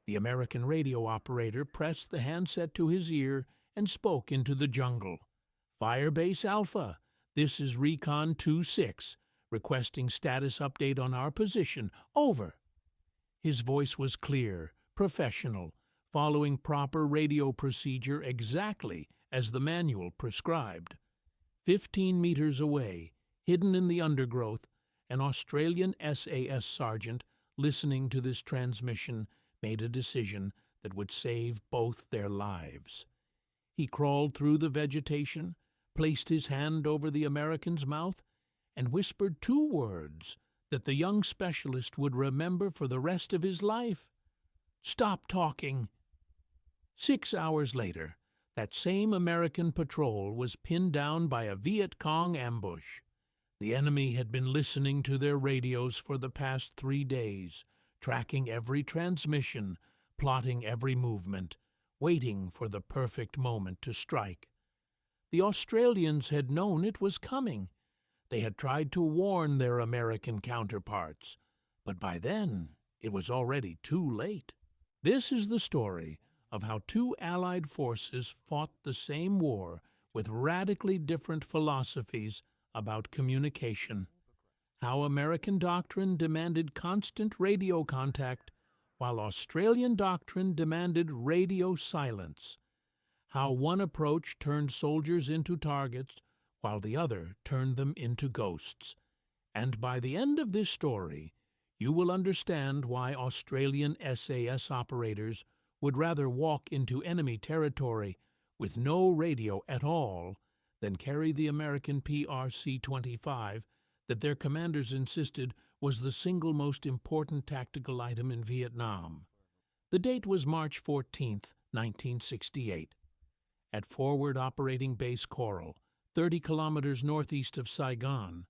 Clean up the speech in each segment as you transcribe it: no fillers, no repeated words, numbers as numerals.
The American radio operator pressed the handset to his ear and spoke into the jungle. "Firebase Alpha, this is Recon 2-6, requesting status update on our position. Over." His voice was clear, professional, following proper radio procedure exactly as the manual prescribed. 15 meters away, hidden in the undergrowth, an Australian SAS sergeant, listening to this transmission, made a decision that would save both their lives. He crawled through the vegetation, placed his hand over the American's mouth, and whispered 2 words that the young specialist would remember for the rest of his life. "Stop talking." 6 hours later, that same American patrol was pinned down by a Viet Cong ambush. The enemy had been listening to their radios for the past 3 days, tracking every transmission, plotting every movement, waiting for the perfect moment to strike. The Australians had known it was coming. They had tried to warn their American counterparts, but by then it was already too late. This is the story of how 2 Allied forces fought the same war with radically different philosophies about communication. How American doctrine demanded constant radio contact, while Australian doctrine demanded radio silence. How one approach turned soldiers into targets, while the other turned them into ghosts. And by the end of this story, you will understand why Australian SAS operators would rather walk into enemy territory with no radio at all than carry the American PRC-25 that their commanders insisted was the single most important tactical item in Vietnam. The date was March 14, 1968. At Forward Operating Base Coral, 30 kilometers northeast of Saigon,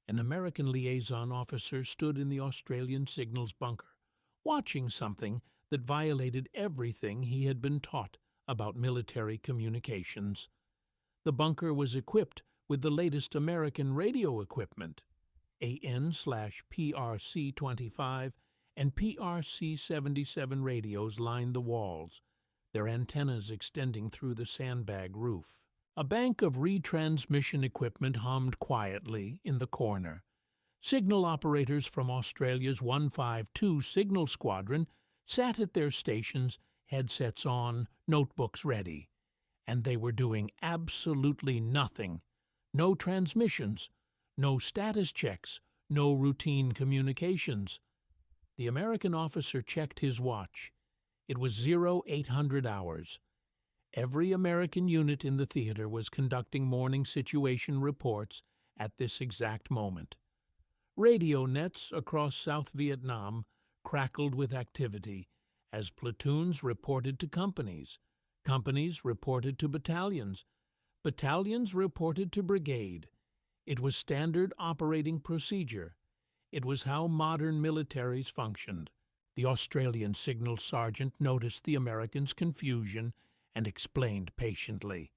an American liaison officer stood in the Australian signals bunker, watching something that violated everything he had been taught about military communications. The bunker was equipped with the latest American radio equipment. AN/PRC-25 and PRC-77 radios lined the walls, their antennas extending through the sandbag roof. A bank of retransmission equipment hummed quietly in the corner. Signal operators from Australia's 152 Signal Squadron sat at their stations, headsets on, notebooks ready. And they were doing absolutely nothing. No transmissions, no status checks, no routine communications. The American officer checked his watch. It was 0800 hours. Every American unit in the theater was conducting morning situation reports at this exact moment. Radio nets across South Vietnam crackled with activity as platoons reported to companies. Companies reported to battalions. Battalions reported to brigade. It was standard operating procedure. It was how modern militaries functioned. The Australian signal sergeant noticed the Americans' confusion and explained patiently.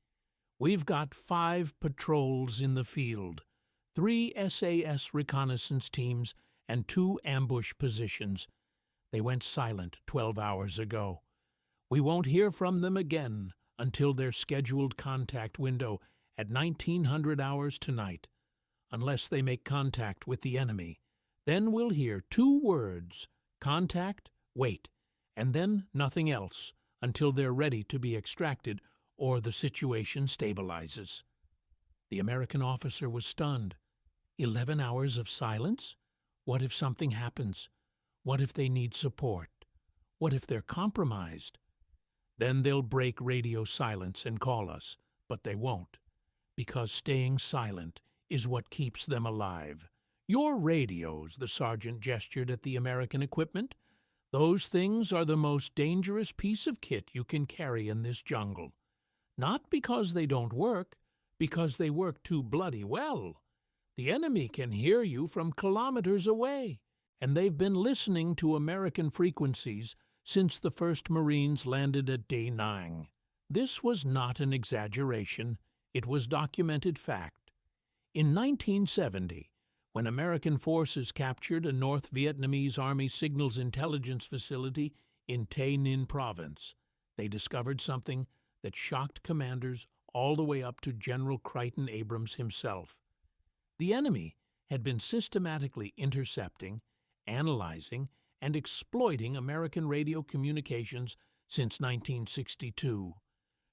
"We've got 5 patrols in the field, 3 SAS reconnaissance teams, and 2 ambush positions. They went silent 12 hours ago. We won't hear from them again until their scheduled contact window at 1900 hours tonight. Unless they make contact with the enemy, then we'll hear 2 words, contact, wait, and then nothing else until they're ready to be extracted or the situation stabilizes." The American officer was stunned. 11 hours of silence? What if something happens? What if they need support? What if they're compromised? "Then they'll break radio silence and call us, but they won't, because staying silent is what keeps them alive. Your radios," the sergeant gestured at the American equipment, "those things are the most dangerous piece of kit you can carry in this jungle. Not because they don't work, because they work too bloody well. The enemy can hear you from kilometers away, and they've been listening to American frequencies since the first Marines landed at Da Nang." This was not an exaggeration. It was documented fact. In 1970, when American forces captured a North Vietnamese Army signals intelligence facility In Tay Ninh Province, they discovered something that shocked commanders all the way up to General Crichton Abrams himself. The enemy had been systematically intercepting, analyzing, and exploiting American radio communications since 1962.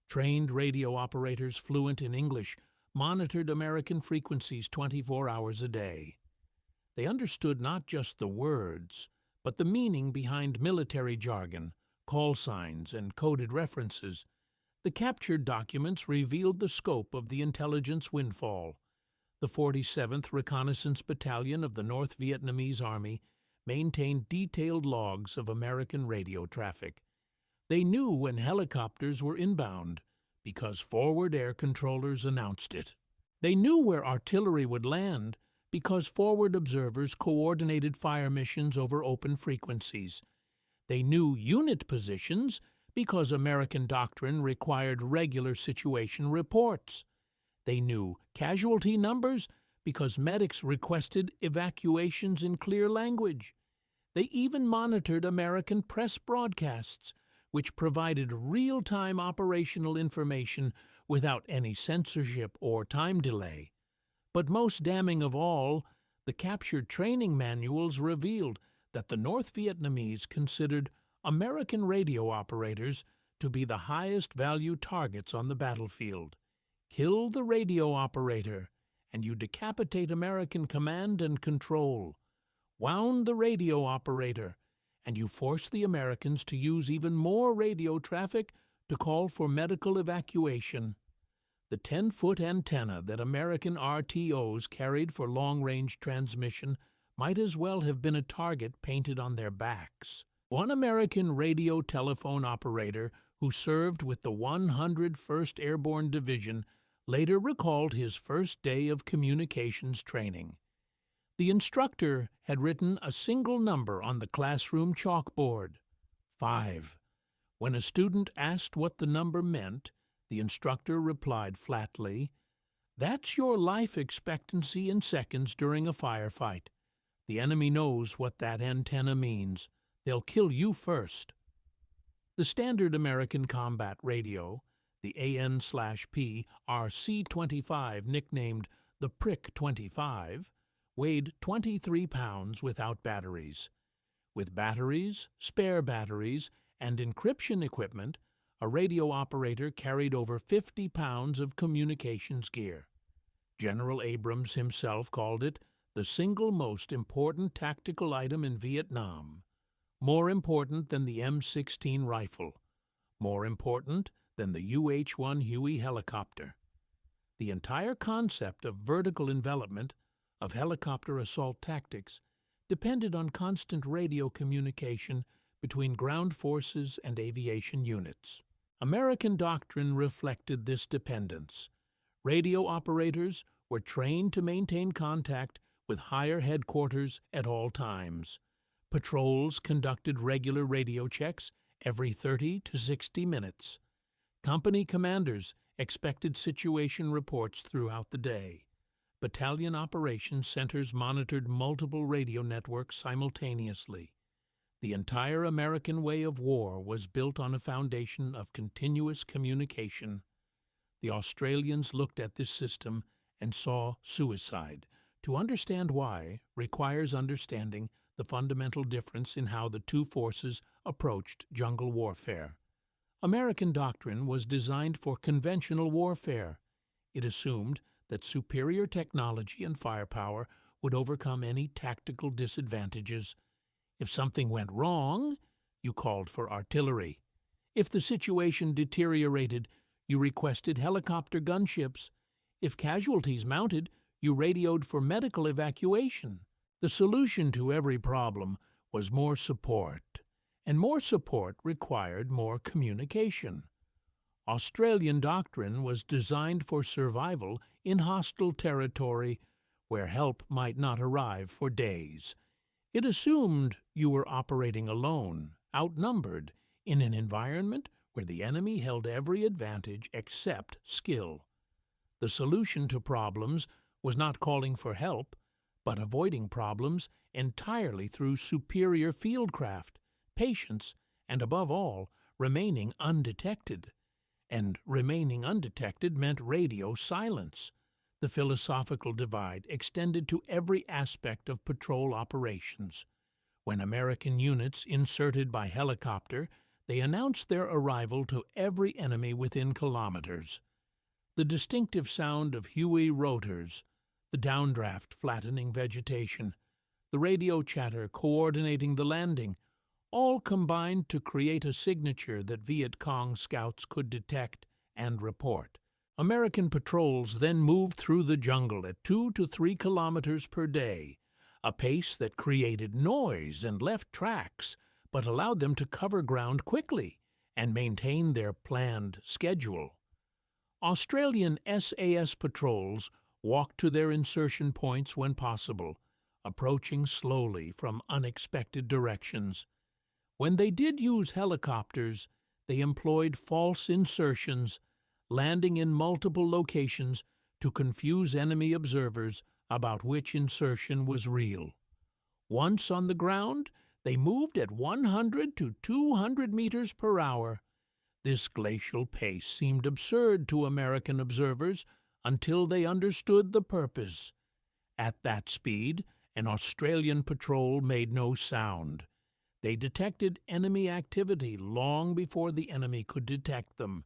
Trained radio operators fluent in English monitored American frequencies 24 hours a day. They understood not just the words, but the meaning behind military jargon, call signs, and coded references. The captured documents revealed the scope of the intelligence windfall. The 47th Reconnaissance Battalion of the North Vietnamese Army maintained detailed logs of American radio traffic. They knew when helicopters were inbound because forward air controllers announced it. They knew where artillery would land because forward observers coordinated fire missions over open frequencies. They knew unit positions because American doctrine required regular situation reports. They knew casualty numbers because medics requested evacuations in clear language. They even monitored American press broadcasts, which provided real-time operational information without any censorship or time delay. But most damning of all, the captured training manuals revealed that the North Vietnamese considered American radio operators to be the highest value targets on the battlefield. Kill the radio operator, and you decapitate American command and control. Wound the radio operator, and you force the Americans to use even more radio traffic to call for medical evacuation. The 10-foot antenna that American RTOs carried for long-range transmission might as well have been a target painted on their backs. One American radio telephone operator who served with the 101st Airborne Division later recalled his first day of communications training. The instructor had written a single number on the classroom chalkboard, 5. When a student asked what the number meant, the instructor replied flatly, "That's your life expectancy in seconds during a firefight. The enemy knows what that antenna means. They'll kill you first." The standard American combat radio, the AN/P RC-25, nicknamed the Prick 25, weighed 23 pounds without batteries. With batteries, spare batteries, and encryption equipment, a radio operator carried over 50 pounds of communications gear. General Abrams himself called it the single most important tactical item in Vietnam, more important than the M16 rifle, more important than the UH-1 Huey helicopter. The entire concept of vertical envelopment, of helicopter assault tactics, depended on constant radio communication between ground forces and aviation units. American doctrine reflected this dependence. Radio operators were trained to maintain contact with higher headquarters at all times. Patrols conducted regular radio checks every 30 to 60 minutes. Company commanders expected situation reports throughout the day. Battalion operations centers monitored multiple radio networks simultaneously. The entire American way of war was built on a foundation of continuous communication. The Australians looked at this system and saw suicide. To understand why requires understanding the fundamental difference in how the two forces approached jungle warfare. American doctrine was designed for conventional warfare. It assumed that superior technology and firepower would overcome any tactical disadvantages. If something went wrong, you called for artillery. If the situation deteriorated, you requested helicopter gunships. If casualties mounted, you radioed for medical evacuation. The solution to every problem was more support, and more support required more communication. Australian doctrine was designed for survival in hostile territory where help might not arrive for days. It assumed you were operating alone, outnumbered, in an environment where the enemy held every advantage except skill. The solution to problems was not calling for help, but avoiding problems entirely through superior fieldcraft, patience, and above all, remaining undetected. And remaining undetected meant radio silence. The philosophical divide extended to every aspect of patrol operations. When American units inserted by helicopter, they announced their arrival to every enemy within kilometers. The distinctive sound of Huey rotors, the downdraft flattening vegetation, the radio chatter coordinating the landing, all combined to create a signature that Viet Cong scouts could detect and report. American patrols then moved through the jungle at 2 to 3 kilometers per day, a pace that created noise and left tracks, but allowed them to cover ground quickly and maintain their planned schedule. Australian SAS patrols walked to their insertion points when possible, approaching slowly from unexpected directions. When they did use helicopters, they employed false insertions, landing in multiple locations to confuse enemy observers about which insertion was real. Once on the ground, they moved at 100 to 200 meters per hour. This glacial pace seemed absurd to American observers until they understood the purpose. At that speed, an Australian patrol made no sound. They detected enemy activity long before the enemy could detect them,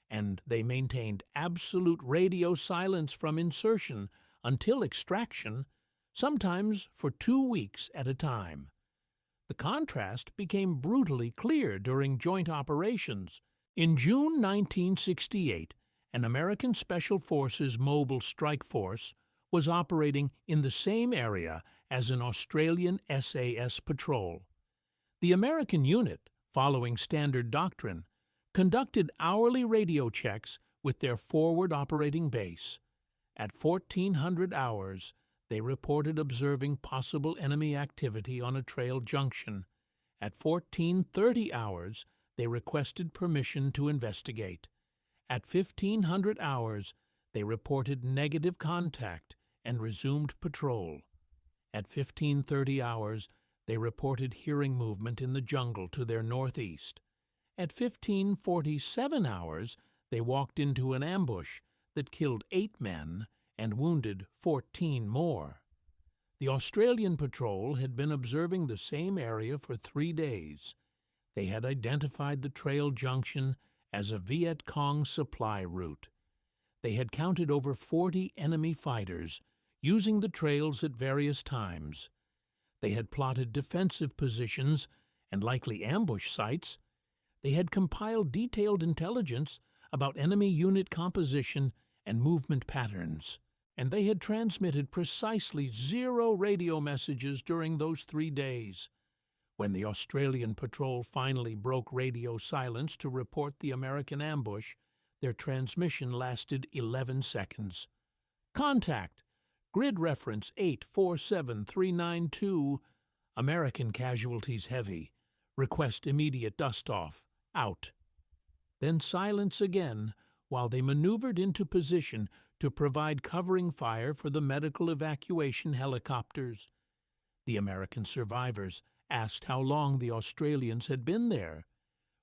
and they maintained absolute radio silence from insertion until extraction, sometimes for 2 weeks at a time. The contrast became brutally clear during joint operations. In June 1968, an American Special Forces mobile strike force was operating in the same area as an Australian SAS patrol. The American unit, following standard doctrine, conducted hourly radio checks with their forward operating base. At 1400 hours, they reported observing possible enemy activity on a trail junction. At 1430 hours, they requested permission to investigate. At 1500 hours, they reported negative contact and resumed patrol. At 1530 hours, they reported hearing movement in the jungle to their northeast. At 1547 hours, they walked into an ambush that killed 8 men and wounded 14 more. The Australian patrol had been observing the same area for 3 days. They had identified the trail junction as a Viet Cong supply route. They had counted over 40 enemy fighters, using the trails at various times. They had plotted defensive positions and likely ambush sites. They had compiled detailed intelligence about enemy unit composition and movement patterns. And they had transmitted precisely 0 radio messages during those 3 days. When the Australian patrol finally broke radio silence to report the American ambush, their transmission lasted 11 seconds. Contact! Grid reference 847392. American casualties heavy. Request immediate dust-off. Out. Then silence again while they maneuvered into position to provide covering fire for the medical evacuation helicopters. The American survivors asked how long the Australians had been there.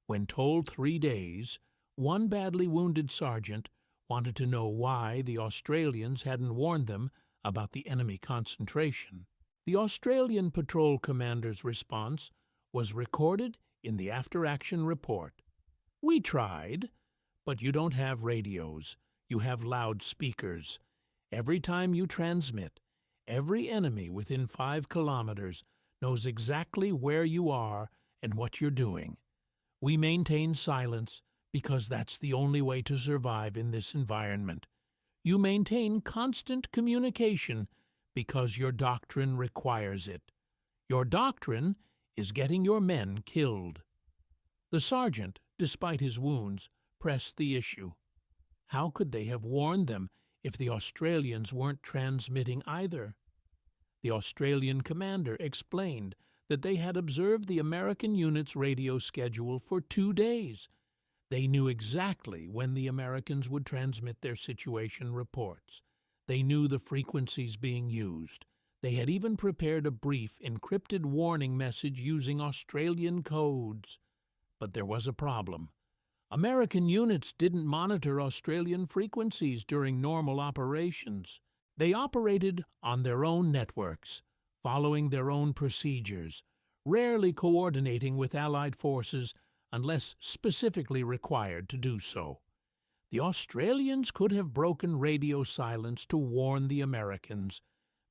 When told 3 days, one badly wounded sergeant wanted to know why the Australians hadn't warned them about the enemy concentration. The Australian patrol commander's response was recorded in the after-action report. "We tried, but you don't have radios. You have loudspeakers. Every time you transmit, every enemy within 5 kilometers knows exactly where you are and what you're doing. We maintain silence because that's the only way to survive in this environment. You maintain constant communication because your doctrine requires it. Your doctrine is getting your men killed." The sergeant, despite his wounds, pressed the issue. How could they have warned them if the Australians weren't transmitting either? The Australian commander explained that they had observed the American unit's radio schedule for 2 days. They knew exactly when the Americans would transmit their situation reports. They knew the frequencies being used. They had even prepared a brief encrypted warning message using Australian codes. But there was a problem. American units didn't monitor Australian frequencies during normal operations. They operated on their own networks, following their own procedures, rarely coordinating with Allied forces unless specifically required to do so. The Australians could have broken radio silence to warn the Americans,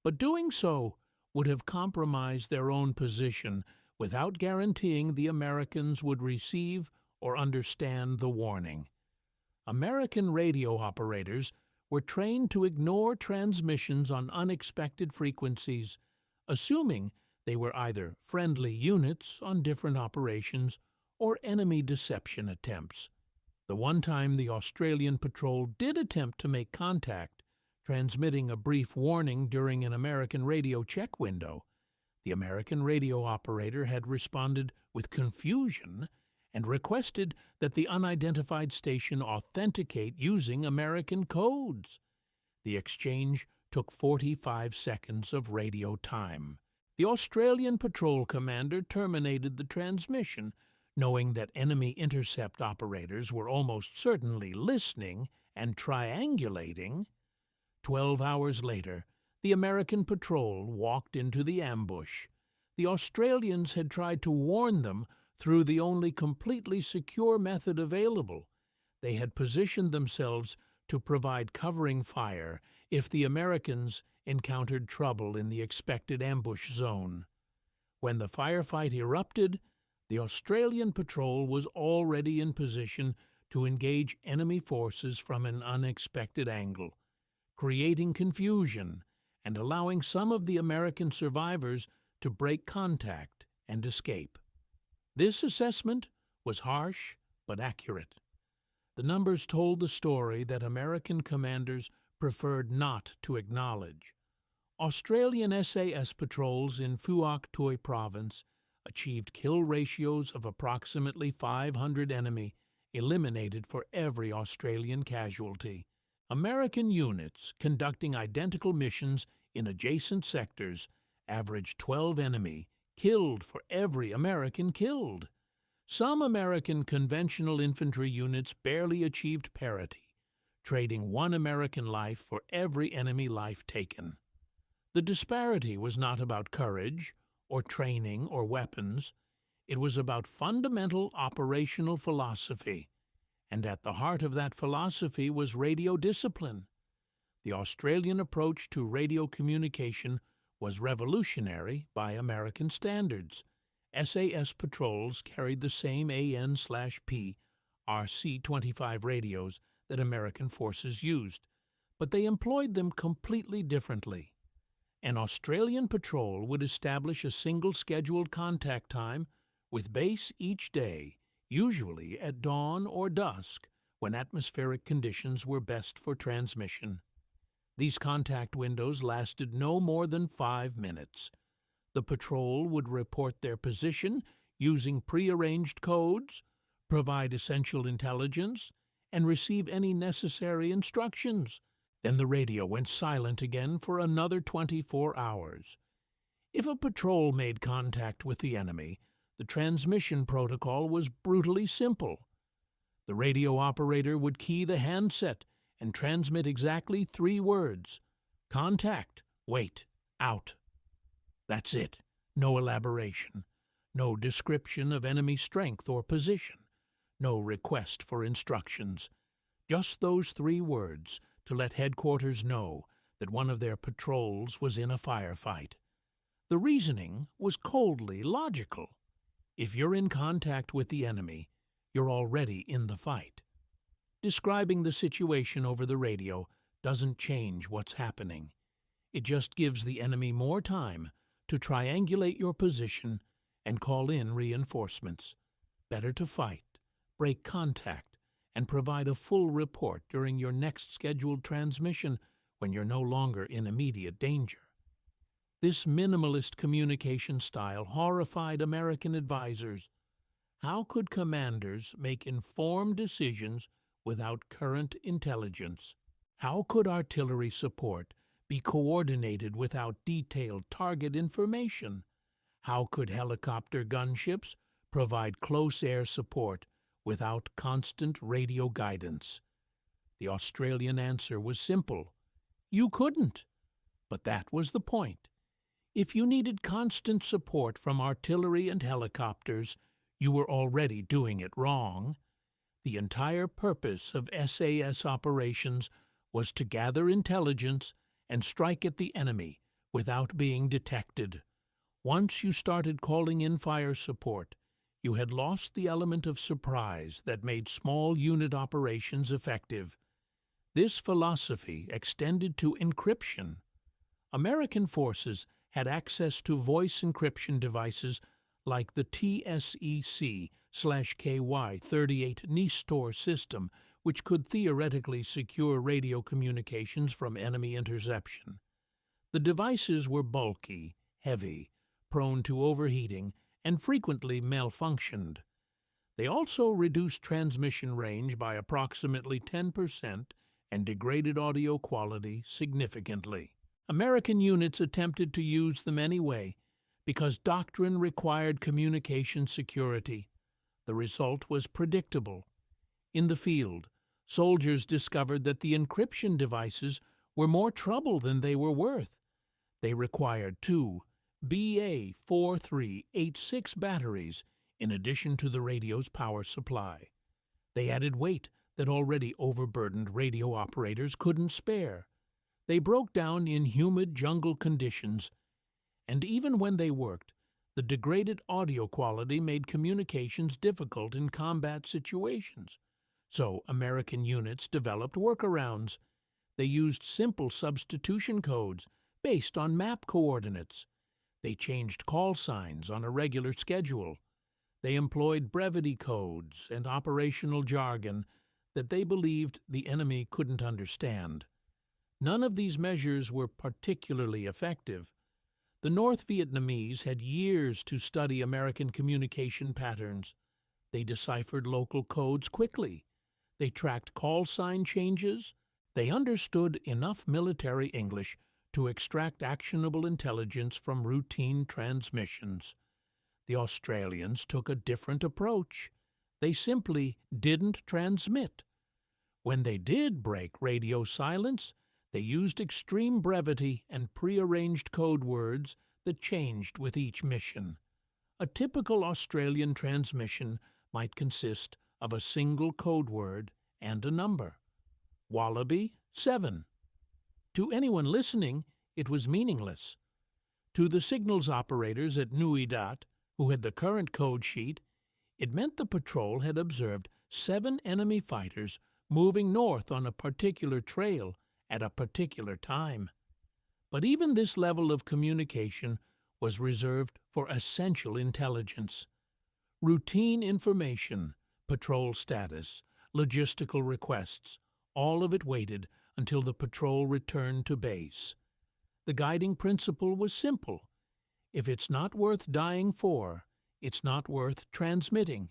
but doing so would have compromised their own position without guaranteeing the Americans would receive or understand the warning. American radio operators were trained to ignore transmissions on unexpected frequencies, assuming they were either friendly units on different operations or enemy deception attempts. The one time the Australian patrol did attempt to make contact, transmitting a brief warning during an American radio check window, the American radio operator had responded with confusion and requested that the unidentified station authenticate using American codes. The exchange took 45 seconds of radio time. The Australian patrol commander terminated the transmission, knowing that enemy intercept operators were almost certainly listening and triangulating. 12 hours later, the American patrol walked into the ambush. The Australians had tried to warn them through the only completely secure method available. They had positioned themselves to provide covering fire if the Americans encountered trouble in the expected ambush zone. When the firefight erupted, the Australian patrol was already in position to engage enemy forces from an unexpected angle, creating confusion and allowing some of the American survivors to break contact and escape. This assessment was harsh but accurate. The numbers told the story that American commanders preferred not to acknowledge. Australian SAS patrols in Phuoc Tuy province achieved kill ratios of approximately 500 enemy eliminated for every Australian casualty. American units conducting identical missions in adjacent sectors averaged 12 enemy killed for every American killed. Some American conventional infantry units barely achieved parity, trading one American life for every enemy life taken. The disparity was not about courage or training or weapons. It was about fundamental operational philosophy, and at the heart of that philosophy was radio discipline. The Australian approach to radio communication was revolutionary by American standards. SAS patrols carried the same AN/P RC-25 radios that American forces used, but they employed them completely differently. An Australian patrol would establish a single scheduled contact time with base each day, usually at dawn or dusk, when atmospheric conditions were best for transmission. These contact windows lasted no more than 5 minutes. The patrol would report their position using prearranged codes, provide essential intelligence, and receive any necessary instructions. Then the radio went silent again for another 24 hours. If a patrol made contact with the enemy, the transmission protocol was brutally simple. The radio operator would key the handset and transmit exactly 3 words: contact, wait, out. That's it. No elaboration. No description of enemy strength or position. No request for instructions. Just those 3 words to let headquarters know that one of their patrols was in a firefight. The reasoning was coldly logical. If you're in contact with the enemy, you're already in the fight. Describing the situation over the radio doesn't change what's happening. It just gives the enemy more time to triangulate your position and call in reinforcements. Better to fight, break contact, and provide a full report during your next scheduled transmission when you're no longer in immediate danger. This minimalist communication style horrified American advisors. How could commanders make informed decisions without current intelligence? How could artillery support be coordinated without detailed target information? How could helicopter gunships provide close air support without constant radio guidance? The Australian answer was simple. You couldn't. But that was the point. If you needed constant support from artillery and helicopters, you were already doing it wrong. The entire purpose of SAS operations was to gather intelligence and strike at the enemy without being detected. Once you started calling in fire support, you had lost the element of surprise that made small unit operations effective. This philosophy extended to encryption. American forces had access to voice encryption devices like the TSEC/KY-38 Nestor system, which could theoretically secure radio communications from enemy interception. The devices were bulky, heavy, prone to overheating, and frequently malfunctioned. They also reduced transmission range by approximately 10% and degraded audio quality significantly. American units attempted to use them anyway because doctrine required communication security. The result was predictable. In the field, soldiers discovered that the encryption devices were more trouble than they were worth. They required 2 BA4386 batteries in addition to the radio's power supply. They added weight that already overburdened radio operators couldn't spare. They broke down in humid jungle conditions, and even when they worked, the degraded audio quality made communications difficult in combat situations. So American units developed workarounds. They used simple substitution codes based on map coordinates. They changed call signs on a regular schedule. They employed brevity codes and operational jargon that they believed the enemy couldn't understand. None of these measures were particularly effective. The North Vietnamese had years to study American communication patterns. They deciphered local codes quickly. They tracked call sign changes. They understood enough military English to extract actionable intelligence from routine transmissions. The Australians took a different approach. They simply didn't transmit. When they did break radio silence, they used extreme brevity and prearranged code words that changed with each mission. A typical Australian transmission might consist of a single code word and a number. Wallaby 7. To anyone listening, it was meaningless. To the signals operators at Nui Dat, who had the current code sheet, it meant the patrol had observed 7 enemy fighters moving north on a particular trail at a particular time. But even this level of communication was reserved for essential intelligence. Routine information, patrol status, logistical requests, all of it waited until the patrol returned to base. The guiding principle was simple. If it's not worth dying for, it's not worth transmitting.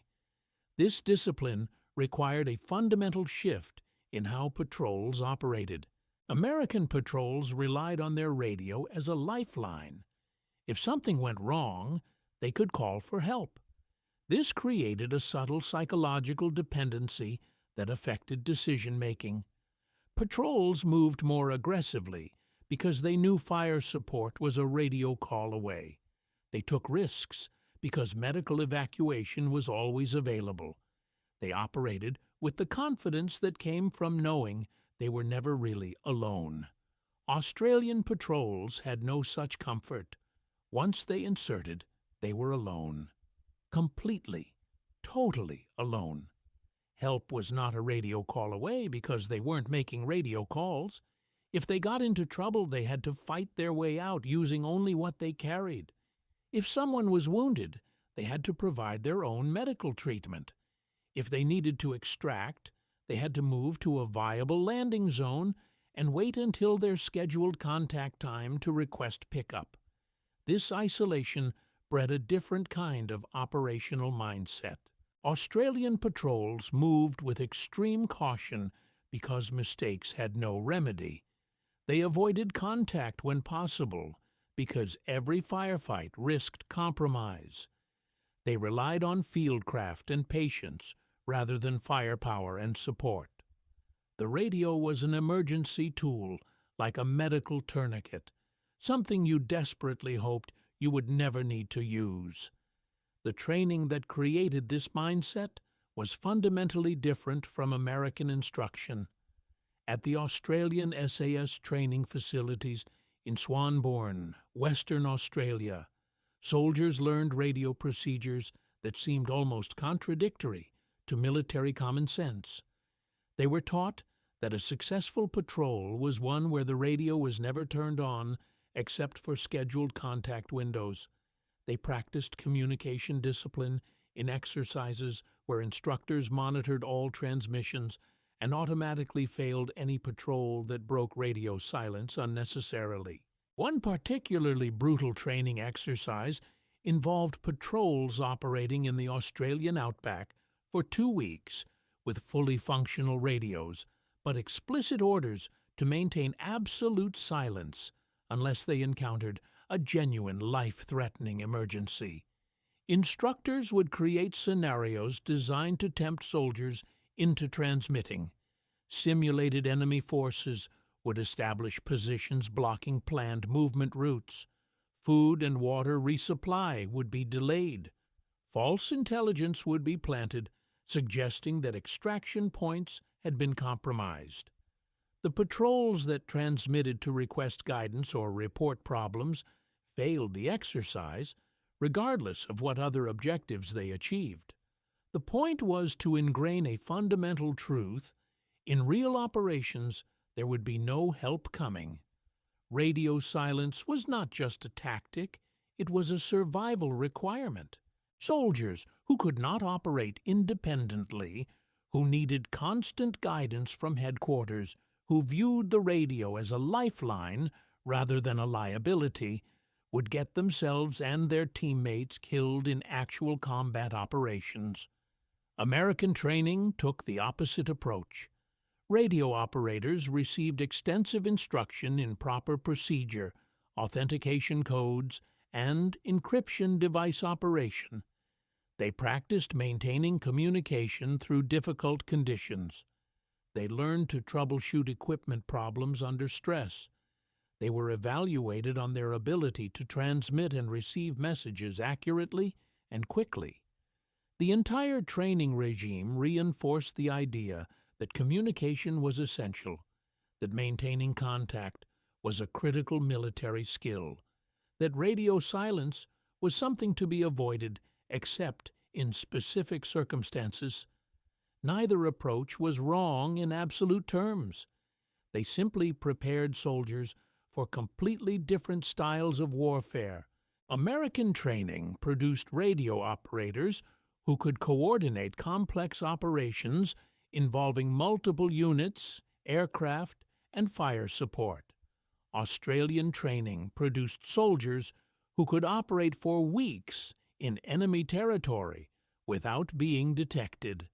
This discipline required a fundamental shift in how patrols operated. American patrols relied on their radio as a lifeline. If something went wrong, they could call for help. This created a subtle psychological dependency that affected decision-making. Patrols moved more aggressively because they knew fire support was a radio call away. They took risks because medical evacuation was always available. They operated with the confidence that came from knowing they were never really alone. Australian patrols had no such comfort. Once they inserted, they were alone. Completely, totally alone. Help was not a radio call away because they weren't making radio calls. If they got into trouble, they had to fight their way out using only what they carried. If someone was wounded, they had to provide their own medical treatment. If they needed to extract, they had to move to a viable landing zone and wait until their scheduled contact time to request pickup. This isolation bred a different kind of operational mindset. Australian patrols moved with extreme caution because mistakes had no remedy. They avoided contact when possible because every firefight risked compromise. They relied on fieldcraft and patience rather than firepower and support. The radio was an emergency tool, like a medical tourniquet, something you desperately hoped you would never need to use. The training that created this mindset was fundamentally different from American instruction. At the Australian SAS training facilities in Swanbourne, Western Australia, soldiers learned radio procedures that seemed almost contradictory to military common sense. They were taught that a successful patrol was one where the radio was never turned on except for scheduled contact windows. They practiced communication discipline in exercises where instructors monitored all transmissions and automatically failed any patrol that broke radio silence unnecessarily. One particularly brutal training exercise involved patrols operating in the Australian outback for 2 weeks with fully functional radios, but explicit orders to maintain absolute silence unless they encountered a genuine life-threatening emergency. Instructors would create scenarios designed to tempt soldiers into transmitting. Simulated enemy forces would establish positions blocking planned movement routes. Food and water resupply would be delayed. False intelligence would be planted, suggesting that extraction points had been compromised. The patrols that transmitted to request guidance or report problems failed the exercise, regardless of what other objectives they achieved. The point was to ingrain a fundamental truth: in real operations, there would be no help coming. Radio silence was not just a tactic, it was a survival requirement. Soldiers who could not operate independently, who needed constant guidance from headquarters, who viewed the radio as a lifeline rather than a liability, would get themselves and their teammates killed in actual combat operations. American training took the opposite approach. Radio operators received extensive instruction in proper procedure, authentication codes, and encryption device operation. They practiced maintaining communication through difficult conditions. They learned to troubleshoot equipment problems under stress. They were evaluated on their ability to transmit and receive messages accurately and quickly. The entire training regime reinforced the idea that communication was essential, that maintaining contact was a critical military skill, that radio silence was something to be avoided except in specific circumstances. Neither approach was wrong in absolute terms. They simply prepared soldiers for completely different styles of warfare. American training produced radio operators who could coordinate complex operations involving multiple units, aircraft, and fire support. Australian training produced soldiers who could operate for weeks in enemy territory without being detected.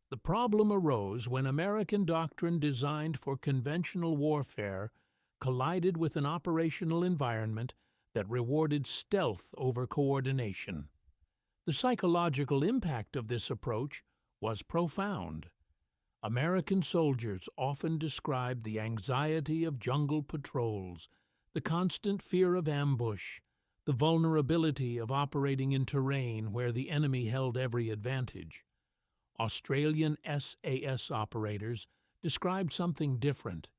The problem arose when American doctrine designed for conventional warfare collided with an operational environment that rewarded stealth over coordination. The psychological impact of this approach was profound. American soldiers often described the anxiety of jungle patrols, the constant fear of ambush, the vulnerability of operating in terrain where the enemy held every advantage. Australian SAS operators described something different.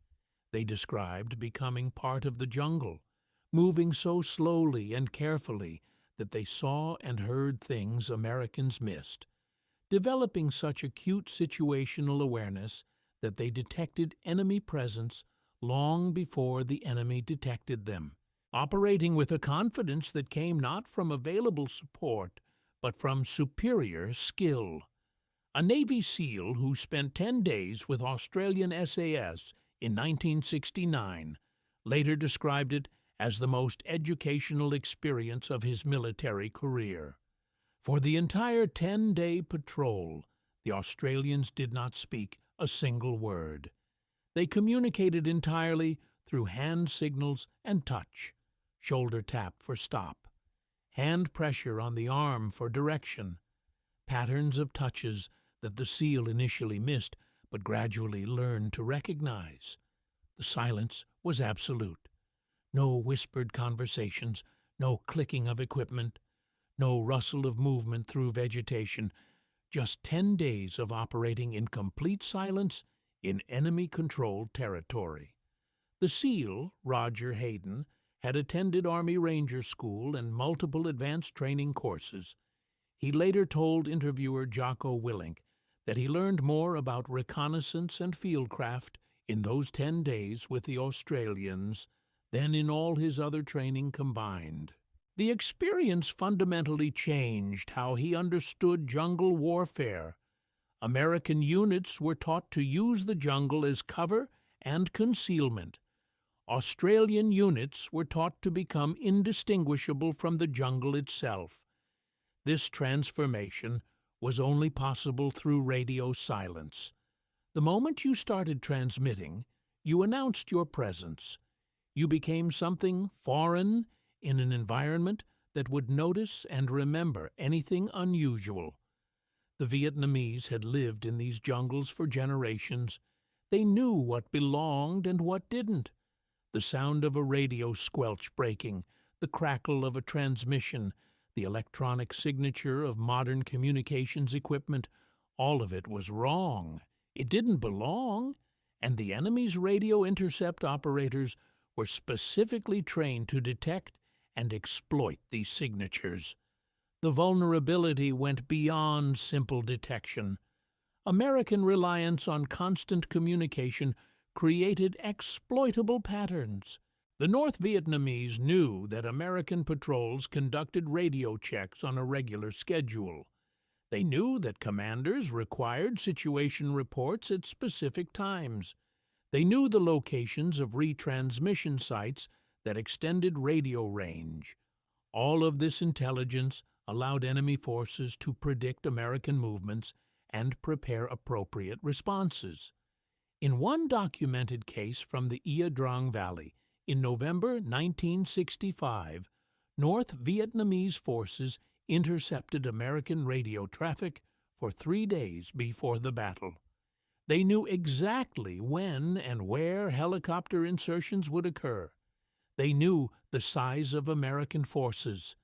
They described becoming part of the jungle, moving so slowly and carefully that they saw and heard things Americans missed, developing such acute situational awareness that they detected enemy presence long before the enemy detected them, operating with a confidence that came not from available support, but from superior skill. A Navy SEAL who spent 10 days with Australian SAS in 1969 later described it as the most educational experience of his military career. For the entire 10-day patrol, the Australians did not speak a single word. They communicated entirely through hand signals and touch, shoulder tap for stop, hand pressure on the arm for direction, patterns of touches that the SEAL initially missed but gradually learned to recognize. The silence was absolute. No whispered conversations, no clicking of equipment, no rustle of movement through vegetation, just 10 days of operating in complete silence in enemy-controlled territory. The SEAL, Roger Hayden, had attended Army Ranger School and multiple advanced training courses. He later told interviewer Jocko Willink that he learned more about reconnaissance and fieldcraft in those 10 days with the Australians than in all his other training combined. The experience fundamentally changed how he understood jungle warfare. American units were taught to use the jungle as cover and concealment. Australian units were taught to become indistinguishable from the jungle itself. This transformation was only possible through radio silence. The moment you started transmitting, you announced your presence. You became something foreign in an environment that would notice and remember anything unusual. The Vietnamese had lived in these jungles for generations. They knew what belonged and what didn't. The sound of a radio squelch breaking, the crackle of a transmission, the electronic signature of modern communications equipment, all of it was wrong. It didn't belong, and the enemy's radio intercept operators were specifically trained to detect and exploit these signatures. The vulnerability went beyond simple detection. American reliance on constant communication created exploitable patterns. The North Vietnamese knew that American patrols conducted radio checks on a regular schedule. They knew that commanders required situation reports at specific times. They knew the locations of retransmission sites that extended radio range. All of this intelligence allowed enemy forces to predict American movements and prepare appropriate responses. In one documented case from the Ia Drang Valley, in November 1965, North Vietnamese forces intercepted American radio traffic for 3 days before the battle. They knew exactly when and where helicopter insertions would occur. They knew the size of American forces.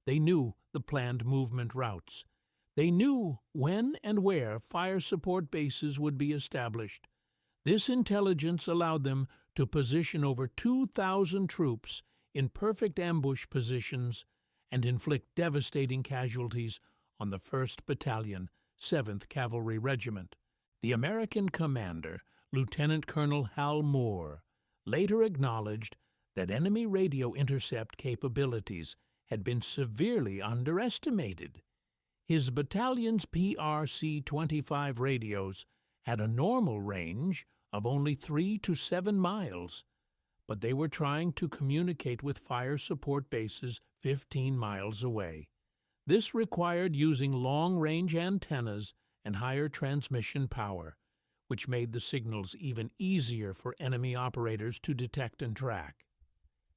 They knew the planned movement routes. They knew when and where fire support bases would be established. This intelligence allowed them to position over 2,000 troops in perfect ambush positions and inflict devastating casualties on the 1st Battalion, 7th Cavalry Regiment. The American commander, Lieutenant Colonel Hal Moore, later acknowledged that enemy radio intercept capabilities had been severely underestimated. His battalion's PRC-25 radios had a normal range of only 3 to 7 miles, but they were trying to communicate with fire support bases 15 miles away. This required using long-range antennas and higher transmission power, which made the signals even easier for enemy operators to detect and track.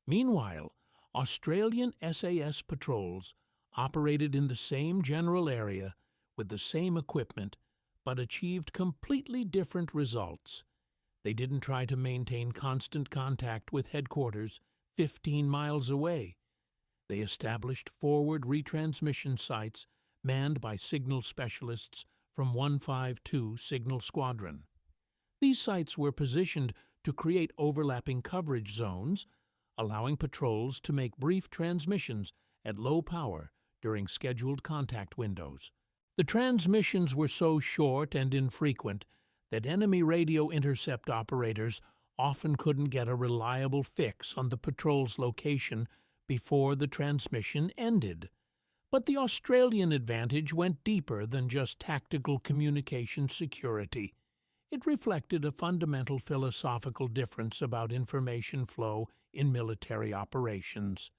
Meanwhile, Australian SAS patrols operated in the same general area with the same equipment, but achieved completely different results. They didn't try to maintain constant contact with headquarters 15 miles away. They established forward retransmission sites manned by signal specialists from 152 Signal Squadron. These sites were positioned to create overlapping coverage zones, allowing patrols to make brief transmissions at low power during scheduled contact windows. The transmissions were so short and infrequent that enemy radio intercept operators often couldn't get a reliable fix on the patrol's location before the transmission ended. But the Australian advantage went deeper than just tactical communication security. It reflected a fundamental philosophical difference about information flow in military operations.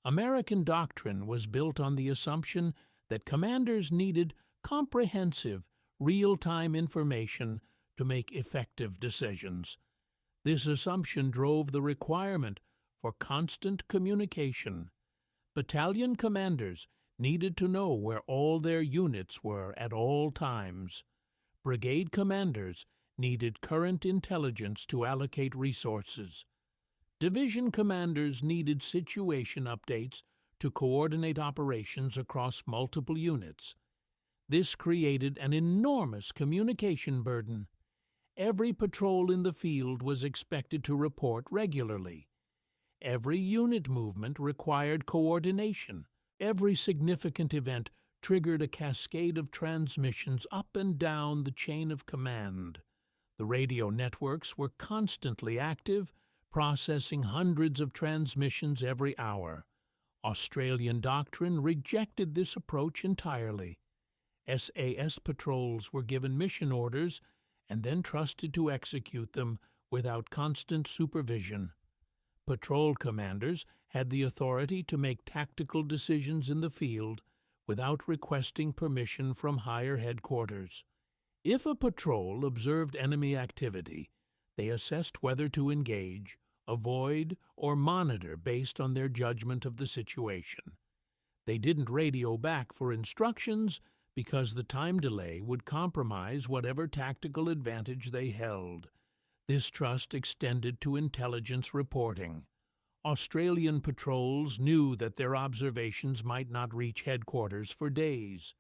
American doctrine was built on the assumption that commanders needed comprehensive, real-time information to make effective decisions. This assumption drove the requirement for constant communication. Battalion commanders needed to know where all their units were at all times. Brigade commanders needed current intelligence to allocate resources. Division commanders needed situation updates to coordinate operations across multiple units. This created an enormous communication burden. Every patrol in the field was expected to report regularly. Every unit movement required coordination. Every significant event triggered a cascade of transmissions up and down the chain of command. The radio networks were constantly active, processing hundreds of transmissions every hour. Australian doctrine rejected this approach entirely. SAS patrols were given mission orders and then trusted to execute them without constant supervision. Patrol commanders had the authority to make tactical decisions in the field without requesting permission from higher headquarters. If a patrol observed enemy activity, they assessed whether to engage, avoid, or monitor based on their judgment of the situation. They didn't radio back for instructions because the time delay would compromise whatever tactical advantage they held. This trust extended to intelligence reporting. Australian patrols knew that their observations might not reach headquarters for days.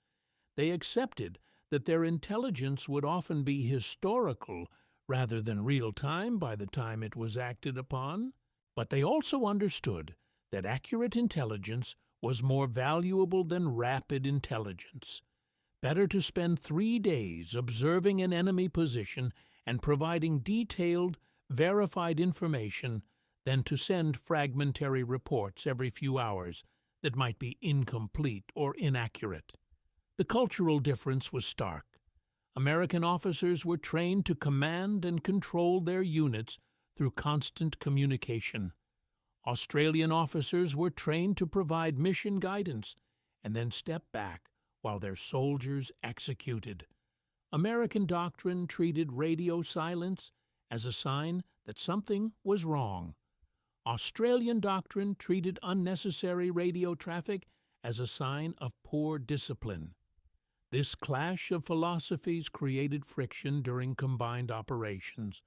They accepted that their intelligence would often be historical rather than real-time by the time it was acted upon. But they also understood that accurate intelligence was more valuable than rapid intelligence. Better to spend 3 days observing an enemy position and providing detailed, verified information than to send fragmentary reports every few hours that might be incomplete or inaccurate. The cultural difference was stark. American officers were trained to command and control their units through constant communication. Australian officers were trained to provide mission guidance and then step back while their soldiers executed. American doctrine treated radio silence as a sign that something was wrong. Australian doctrine treated unnecessary radio traffic as a sign of poor discipline. This clash of philosophies created friction during combined operations.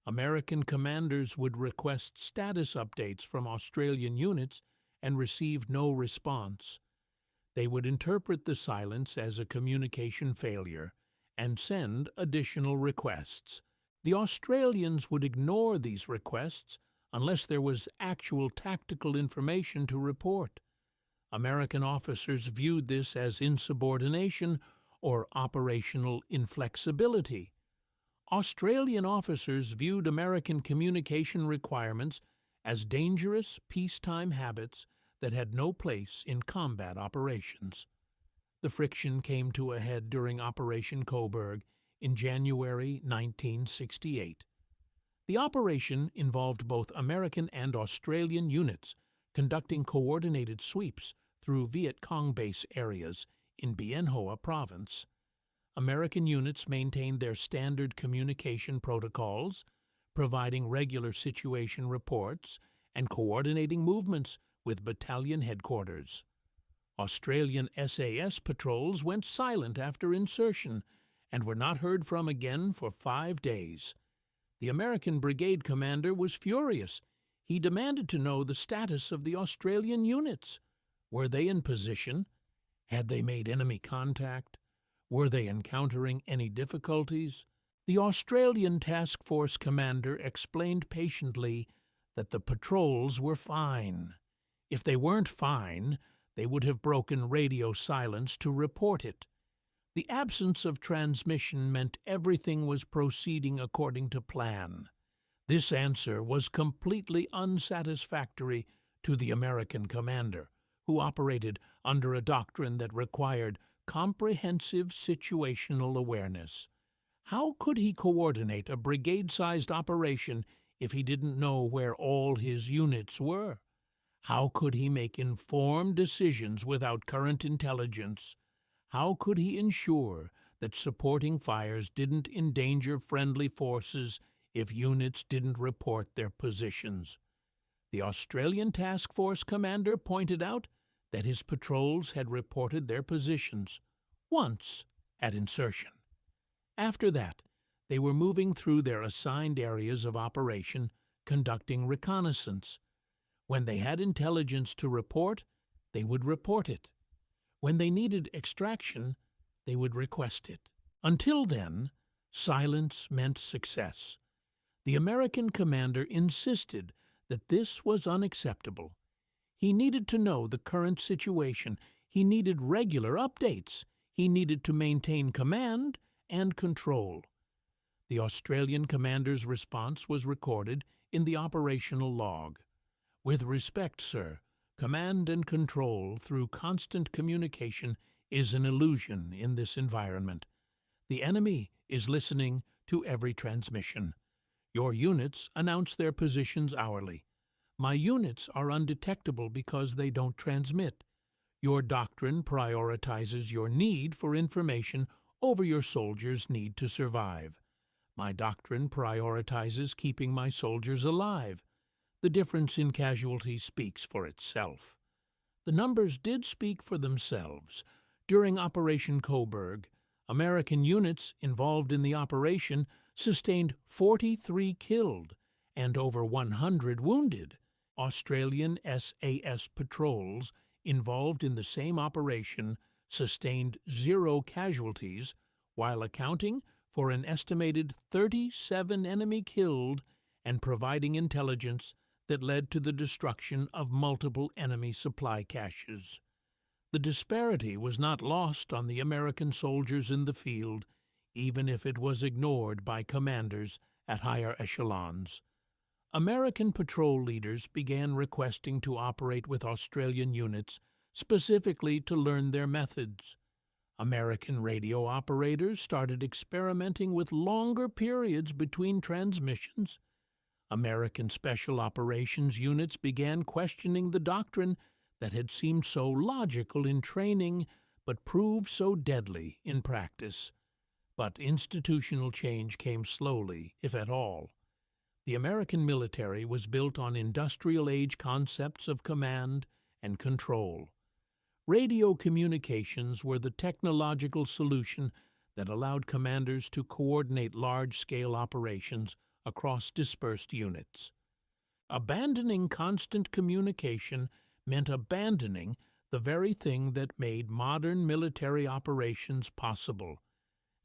American commanders would request status updates from Australian units and receive no response. They would interpret the silence as a communication failure and send additional requests. The Australians would ignore these requests unless there was actual tactical information to report. American officers viewed this as insubordination or operational inflexibility. Australian officers viewed American communication requirements as dangerous peacetime habits that had no place in combat operations. The friction came to a head during Operation Coberg in January 1968. The operation involved both American and Australian units conducting coordinated sweeps through Viet Cong base areas in Bien Hoa province. American units maintained their standard communication protocols, providing regular situation reports and coordinating movements with battalion headquarters. Australian SAS patrols went silent after insertion and were not heard from again for 5 days. The American brigade commander was furious. He demanded to know the status of the Australian units. Were they in position? Had they made enemy contact? Were they encountering any difficulties? The Australian task force commander explained patiently that the patrols were fine. If they weren't fine, they would have broken radio silence to report it. The absence of transmission meant everything was proceeding according to plan. This answer was completely unsatisfactory to the American commander, who operated under a doctrine that required comprehensive situational awareness. How could he coordinate a brigade-sized operation if he didn't know where all his units were? How could he make informed decisions without current intelligence? How could he ensure that supporting fires didn't endanger friendly forces if units didn't report their positions? The Australian task force commander pointed out that his patrols had reported their positions once at insertion. After that, they were moving through their assigned areas of operation, conducting reconnaissance. When they had intelligence to report, they would report it. When they needed extraction, they would request it. Until then, silence meant success. The American commander insisted that this was unacceptable. He needed to know the current situation. He needed regular updates. He needed to maintain command and control. The Australian commander's response was recorded in the operational log. "With respect, sir, command and control through constant communication is an illusion in this environment. The enemy is listening to every transmission. Your units announce their positions hourly. My units are undetectable because they don't transmit. Your doctrine prioritizes your need for information over your soldiers' need to survive. My doctrine prioritizes keeping my soldiers alive. The difference in casualties speaks for itself." The numbers did speak for themselves. During Operation Coberg, American units involved in the operation sustained 43 killed and over 100 wounded. Australian SAS patrols involved in the same operation sustained 0 casualties, while accounting for an estimated 37 enemy killed and providing intelligence that led to the destruction of multiple enemy supply caches. The disparity was not lost on the American soldiers in the field, even if it was ignored by commanders at higher echelons. American patrol leaders began requesting to operate with Australian units specifically to learn their methods. American radio operators started experimenting with longer periods between transmissions. American special operations units began questioning the doctrine that had seemed so logical in training but proved so deadly in practice. But institutional change came slowly, if at all. The American military was built on industrial-age concepts of command and control. Radio communications were the technological solution that allowed commanders to coordinate large-scale operations across dispersed units. Abandoning constant communication meant abandoning the very thing that made modern military operations possible.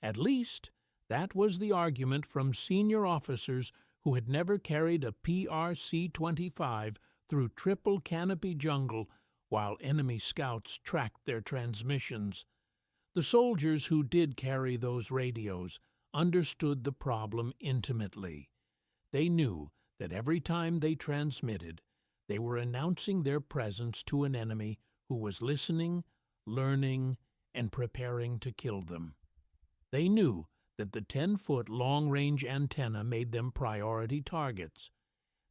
At least, that was the argument from senior officers who had never carried a PRC-25 through triple canopy jungle while enemy scouts tracked their transmissions. The soldiers who did carry those radios understood the problem intimately. They knew that every time they transmitted, they were announcing their presence to an enemy who was listening, learning, and preparing to kill them. They knew that the 10-foot long-range antenna made them priority targets.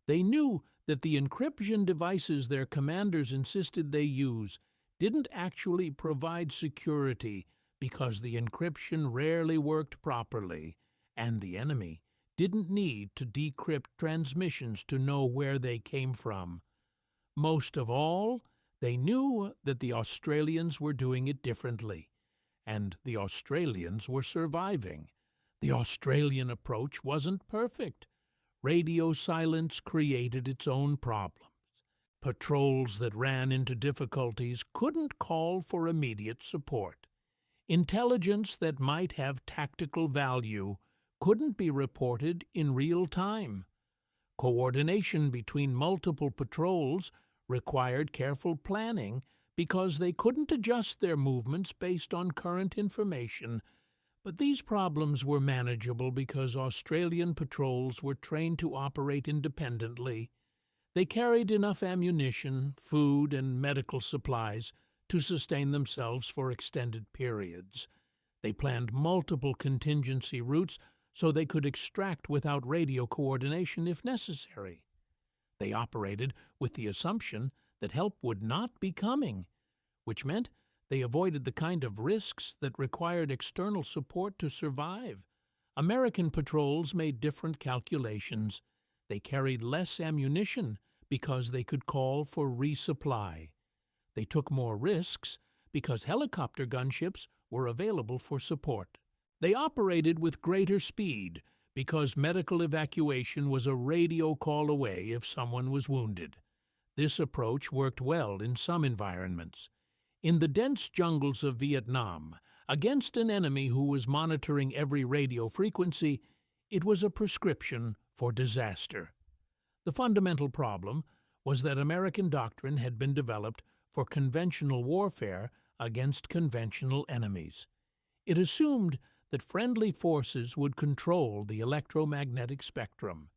They knew that the encryption devices their commanders insisted they use didn't actually provide security because the encryption rarely worked properly, and the enemy didn't need to decrypt transmissions to know where they came from. Most of all, they knew that the Australians were doing it differently, and the Australians were surviving. The Australian approach wasn't perfect. Radio silence created its own problems. Patrols that ran into difficulties couldn't call for immediate support. Intelligence that might have tactical value couldn't be reported in real time. Coordination between multiple patrols required careful planning because they couldn't adjust their movements based on current information. But these problems were manageable because Australian patrols were trained to operate independently. They carried enough ammunition, food, and medical supplies to sustain themselves for extended periods. They planned multiple contingency routes so they could extract without radio coordination if necessary. They operated with the assumption that help would not be coming, which meant they avoided the kind of risks that required external support to survive. American patrols made different calculations. They carried less ammunition because they could call for resupply. They took more risks because helicopter gunships were available for support. They operated with greater speed because medical evacuation was a radio call away if someone was wounded. This approach worked well in some environments. In the dense jungles of Vietnam, against an enemy who was monitoring every radio frequency, it was a prescription for disaster. The fundamental problem was that American doctrine had been developed for conventional warfare against conventional enemies. It assumed that friendly forces would control the electromagnetic spectrum.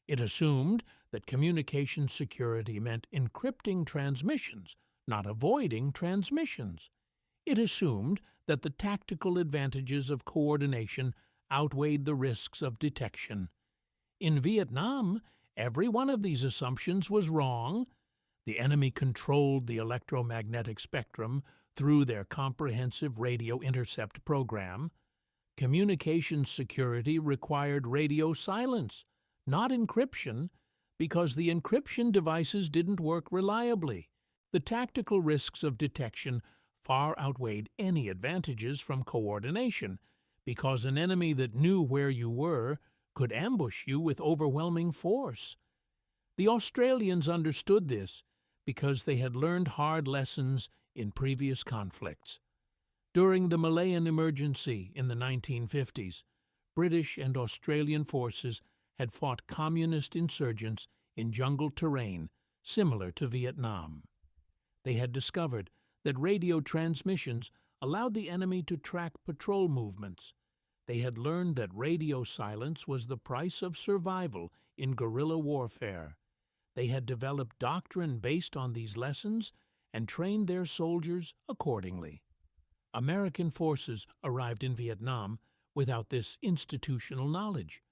It assumed that communication security meant encrypting transmissions, not avoiding transmissions. It assumed that the tactical advantages of coordination outweighed the risks of detection. In Vietnam, every one of these assumptions was wrong. The enemy controlled the electromagnetic spectrum through their comprehensive radio intercept program. Communication security required radio silence, not encryption, because the encryption devices didn't work reliably. The tactical risks of detection far outweighed any advantages from coordination, because an enemy that knew where you were could ambush you with overwhelming force. The Australians understood this because they had learned hard lessons in previous conflicts. During the Malayan Emergency in the 1950s, British and Australian forces had fought communist insurgents in jungle terrain similar to Vietnam. They had discovered that radio transmissions allowed the enemy to track patrol movements. They had learned that radio silence was the price of survival in guerrilla warfare. They had developed doctrine based on these lessons and trained their soldiers accordingly. American forces arrived in Vietnam without this institutional knowledge.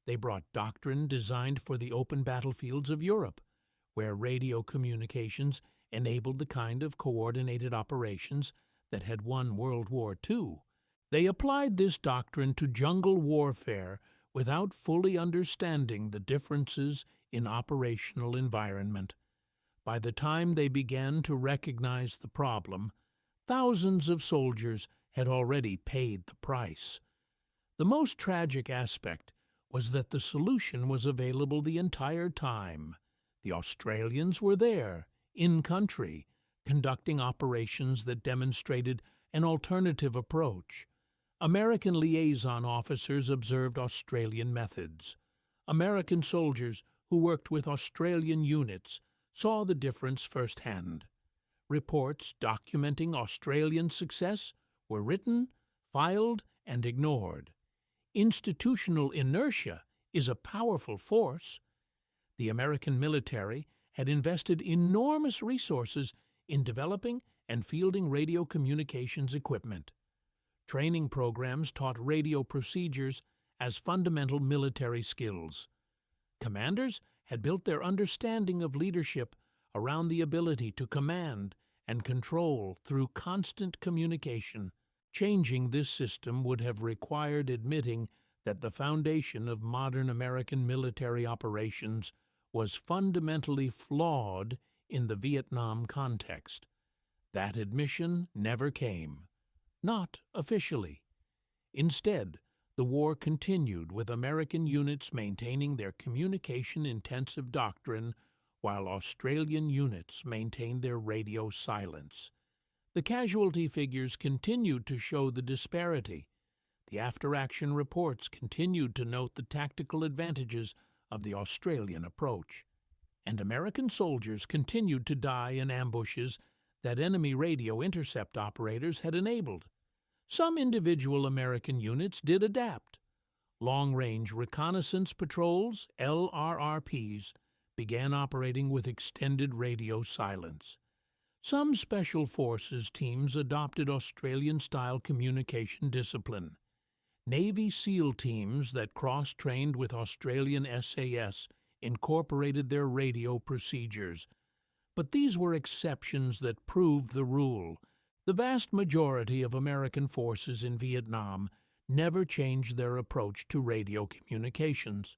They brought doctrine designed for the open battlefields of Europe, where radio communications enabled the kind of coordinated operations that had won World War II. They applied this doctrine to jungle warfare without fully understanding the differences in operational environment. By the time they began to recognize the problem, thousands of soldiers had already paid the price. The most tragic aspect was that the solution was available the entire time. The Australians were there, in country, conducting operations that demonstrated an alternative approach. American liaison officers observed Australian methods. American soldiers who worked with Australian units saw the difference firsthand. Reports documenting Australian success were written, filed, and ignored. Institutional inertia is a powerful force. The American military had invested enormous resources in developing and fielding radio communications equipment. Training programs taught radio procedures as fundamental military skills. Commanders had built their understanding of leadership around the ability to command and control through constant communication. Changing this system would have required admitting that the foundation of modern American military operations was fundamentally flawed in the Vietnam context. That admission never came, not officially. Instead, the war continued with American units maintaining their communication-intensive doctrine while Australian units maintained their radio silence. The casualty figures continued to show the disparity. The after-action reports continued to note the tactical advantages of the Australian approach. And American soldiers continued to die in ambushes that enemy radio intercept operators had enabled. Some individual American units did adapt. Long-range reconnaissance patrols, LRRPs, began operating with extended radio silence. Some special forces teams adopted Australian-style communication discipline. Navy SEAL teams that cross-trained with Australian SAS incorporated their radio procedures. But these were exceptions that proved the rule. The vast majority of American forces in Vietnam never changed their approach to radio communications.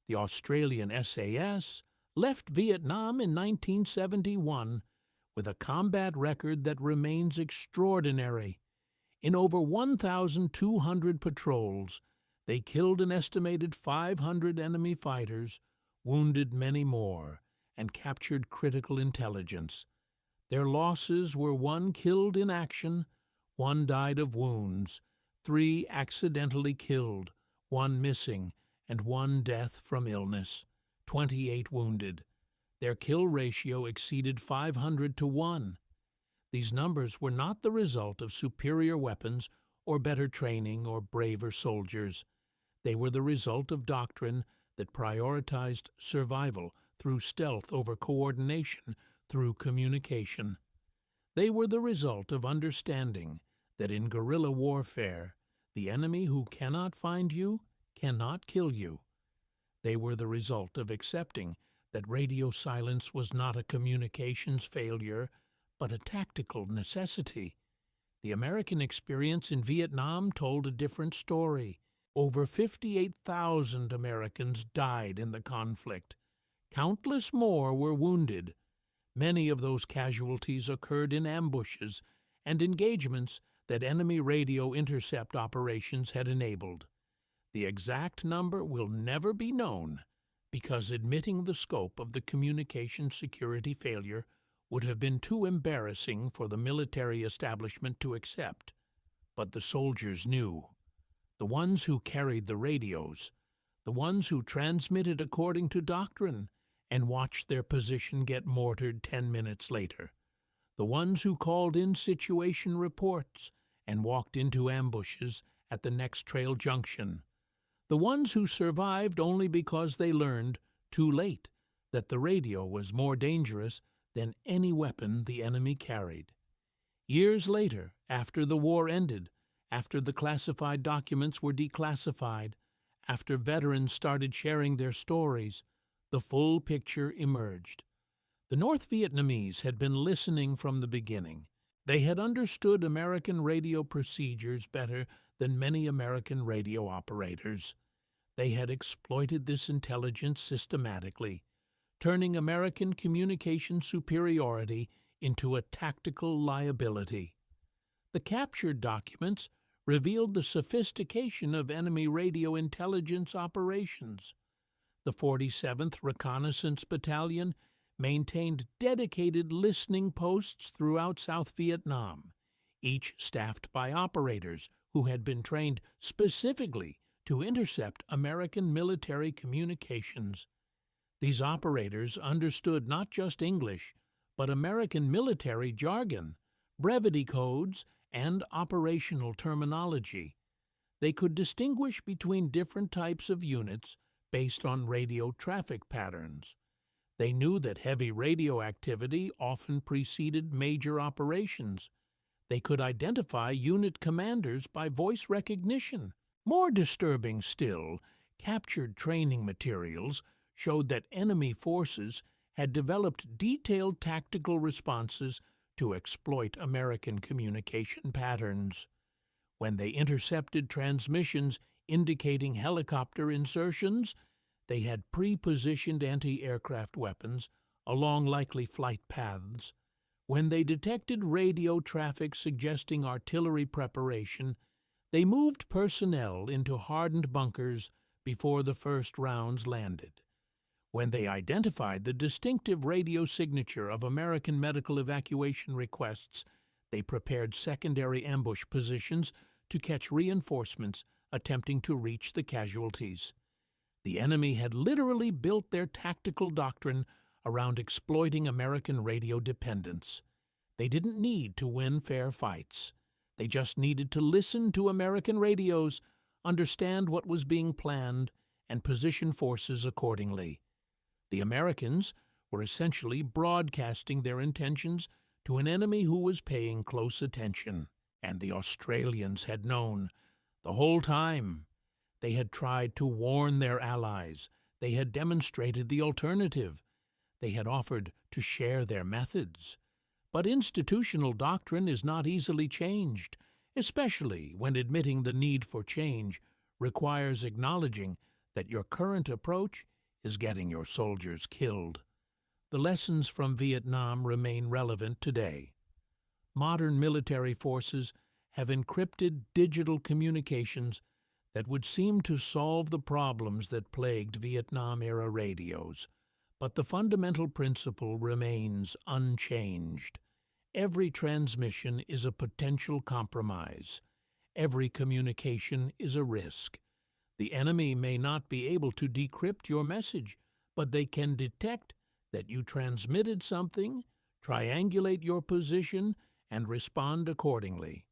The Australian SAS left Vietnam in 1971 with a combat record that remains extraordinary. In over 1,200 patrols, they killed an estimated 500 enemy fighters, wounded many more, and captured critical intelligence. Their losses were 1 killed in action, 1 died of wounds, 3 accidentally killed, 1 missing, and 1 death from illness, 28 wounded. Their kill ratio exceeded 500 to 1. These numbers were not the result of superior weapons or better training or braver soldiers. They were the result of doctrine that prioritized survival through stealth over coordination through communication. They were the result of understanding that in guerrilla warfare, the enemy who cannot find you cannot kill you. They were the result of accepting that radio silence was not a communications failure, but a tactical necessity. The American experience in Vietnam told a different story. Over 58,000 Americans died in the conflict. Countless more were wounded. Many of those casualties occurred in ambushes and engagements that enemy radio intercept operations had enabled. The exact number will never be known, because admitting the scope of the communication security failure would have been too embarrassing for the military establishment to accept. But the soldiers knew. The ones who carried the radios, the ones who transmitted according to doctrine and watched their position get mortared 10 minutes later, the ones who called in situation reports and walked into ambushes at the next trail junction, the ones who survived only because they learned, too late, that the radio was more dangerous than any weapon the enemy carried. Years later, after the war ended, after the classified documents were declassified, after veterans started sharing their stories, the full picture emerged. The North Vietnamese had been listening from the beginning. They had understood American radio procedures better than many American radio operators. They had exploited this intelligence systematically, turning American communication superiority into a tactical liability. The captured documents revealed the sophistication of enemy radio intelligence operations. The 47th Reconnaissance Battalion maintained dedicated listening posts throughout South Vietnam, each staffed by operators who had been trained specifically to intercept American military communications. These operators understood not just English, but American military jargon, brevity codes, and operational terminology. They could distinguish between different types of units based on radio traffic patterns. They knew that heavy radio activity often preceded major operations. They could identify unit commanders by voice recognition. More disturbing still, captured training materials showed that enemy forces had developed detailed tactical responses to exploit American communication patterns. When they intercepted transmissions indicating helicopter insertions, they had pre-positioned anti-aircraft weapons along likely flight paths. When they detected radio traffic suggesting artillery preparation, they moved personnel into hardened bunkers before the first rounds landed. When they identified the distinctive radio signature of American medical evacuation requests, they prepared secondary ambush positions to catch reinforcements attempting to reach the casualties. The enemy had literally built their tactical doctrine around exploiting American radio dependence. They didn't need to win fair fights. They just needed to listen to American radios, understand what was being planned, and position forces accordingly. The Americans were essentially broadcasting their intentions to an enemy who was paying close attention, and the Australians had known the whole time. They had tried to warn their allies. They had demonstrated the alternative. They had offered to share their methods. But institutional doctrine is not easily changed, especially when admitting the need for change requires acknowledging that your current approach is getting your soldiers killed. The lessons from Vietnam remain relevant today. Modern military forces have encrypted digital communications that would seem to solve the problems that plagued Vietnam-era radios, but the fundamental principle remains unchanged. Every transmission is a potential compromise. Every communication is a risk. The enemy may not be able to decrypt your message, but they can detect that you transmitted something, triangulate your position, and respond accordingly.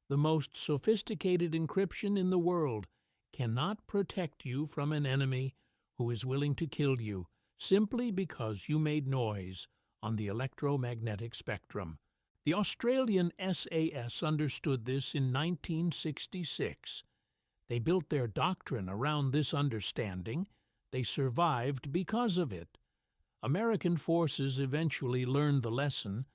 The most sophisticated encryption in the world cannot protect you from an enemy who is willing to kill you simply because you made noise on the electromagnetic spectrum. The Australian SAS understood this in 1966. They built their doctrine around this understanding. They survived because of it. American forces eventually learned the lesson,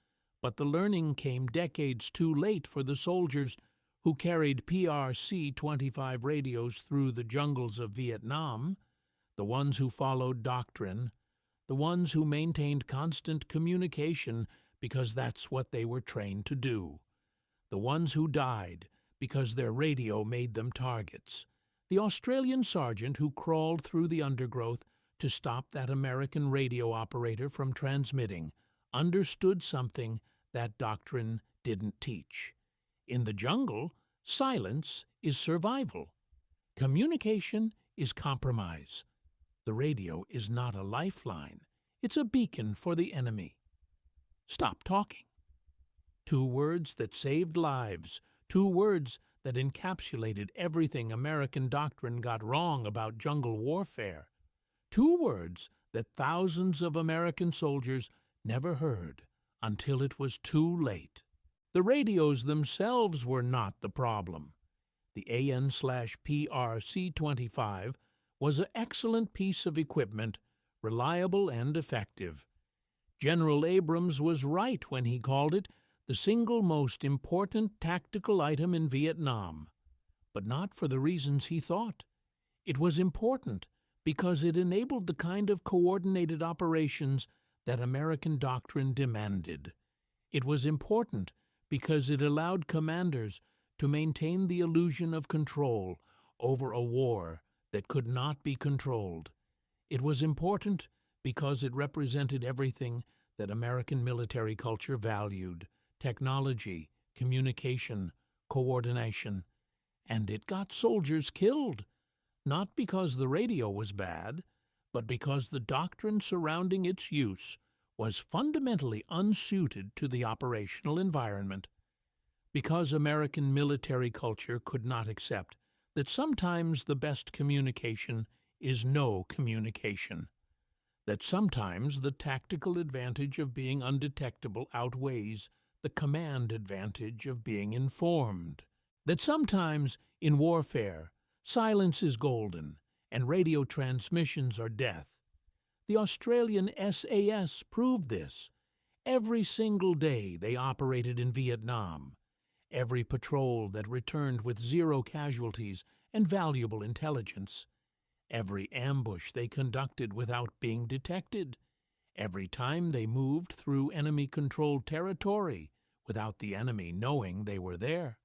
but the learning came decades too late for the soldiers who carried PRC-25 radios through the jungles of Vietnam, the ones who followed doctrine, the ones who maintained constant communication because that's what they were trained to do, the ones who died because their radio made them targets. The Australian sergeant who crawled through the undergrowth to stop that American radio operator from transmitting understood something that doctrine didn't teach. In the jungle, silence is survival. Communication is compromise. The radio is not a lifeline. It's a beacon for the enemy. Stop talking. 2 words that saved lives. 2 words that encapsulated everything American doctrine got wrong about jungle warfare. 2 words that thousands of American soldiers never heard until it was too late. The radios themselves were not the problem. The AN/PRC-25 was an excellent piece of equipment, reliable and effective. General Abrams was right when he called it the single most important tactical item in Vietnam, but not for the reasons he thought. It was important because it enabled the kind of coordinated operations that American doctrine demanded. It was important because it allowed commanders to maintain the illusion of control over a war that could not be controlled. It was important because it represented everything that American military culture valued: technology, communication, coordination. And it got soldiers killed, not because the radio was bad, but because the doctrine surrounding its use was fundamentally unsuited to the operational environment. Because American military culture could not accept that sometimes the best communication is no communication, that sometimes the tactical advantage of being undetectable outweighs the command advantage of being informed, that sometimes in warfare silence is golden and radio transmissions are death. The Australian SAS proved this. Every single day they operated in Vietnam. Every patrol that returned with 0 casualties and valuable intelligence. Every ambush they conducted without being detected. Every time they moved through enemy-controlled territory without the enemy knowing they were there.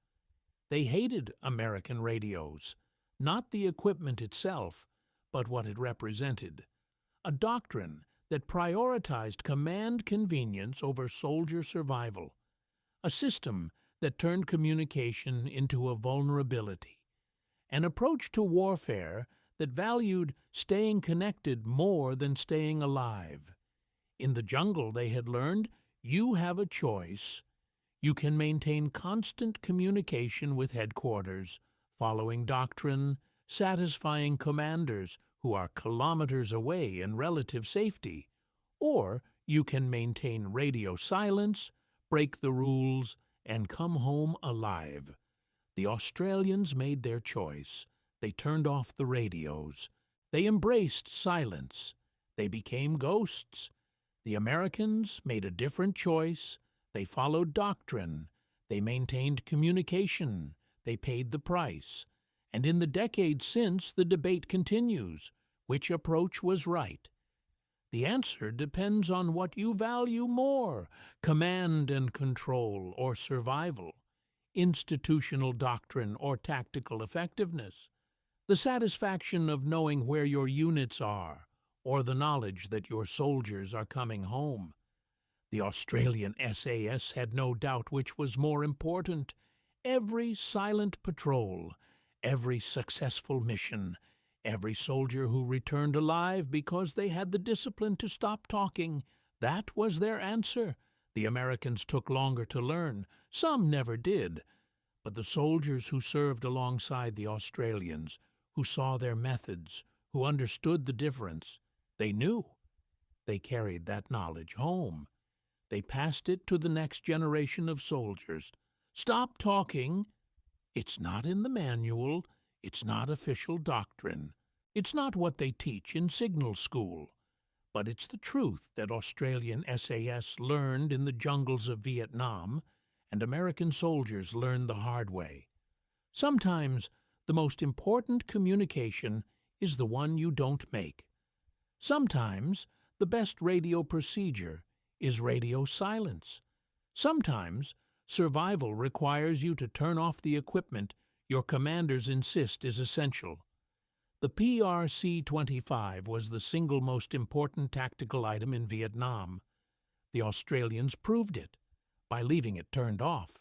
They hated American radios, not the equipment itself, but what it represented. A doctrine that prioritized command convenience over soldier survival. A system that turned communication into a vulnerability. An approach to warfare that valued staying connected more than staying alive. In the jungle, they had learned, you have a choice. You can maintain constant communication with headquarters, following doctrine, satisfying commanders who are kilometers away in relative safety, or you can maintain radio silence, break the rules, and come home alive. The Australians made their choice. They turned off the radios. They embraced silence. They became ghosts. The Americans made a different choice. They followed doctrine. They maintained communication. They paid the price. And in the decades since, the debate continues. Which approach was right? The answer depends on what you value more: command and control or survival, institutional doctrine or tactical effectiveness, the satisfaction of knowing where your units are, or the knowledge that your soldiers are coming home. The Australian SAS had no doubt which was more important. Every silent patrol, every successful mission, every soldier who returned alive because they had the discipline to stop talking, that was their answer. The Americans took longer to learn. Some never did. But the soldiers who served alongside the Australians, who saw their methods, who understood the difference, they knew. They carried that knowledge home. They passed it to the next generation of soldiers. Stop talking. It's not in the manual. It's not official doctrine. It's not what they teach in signal school. But it's the truth that Australian SAS learned in the jungles of Vietnam, and American soldiers learned the hard way. Sometimes the most important communication is the one you don't make. Sometimes the best radio procedure is radio silence. Sometimes survival requires you to turn off the equipment your commanders insist is essential. The PRC-25 was the single most important tactical item in Vietnam. The Australians proved it by leaving it turned off.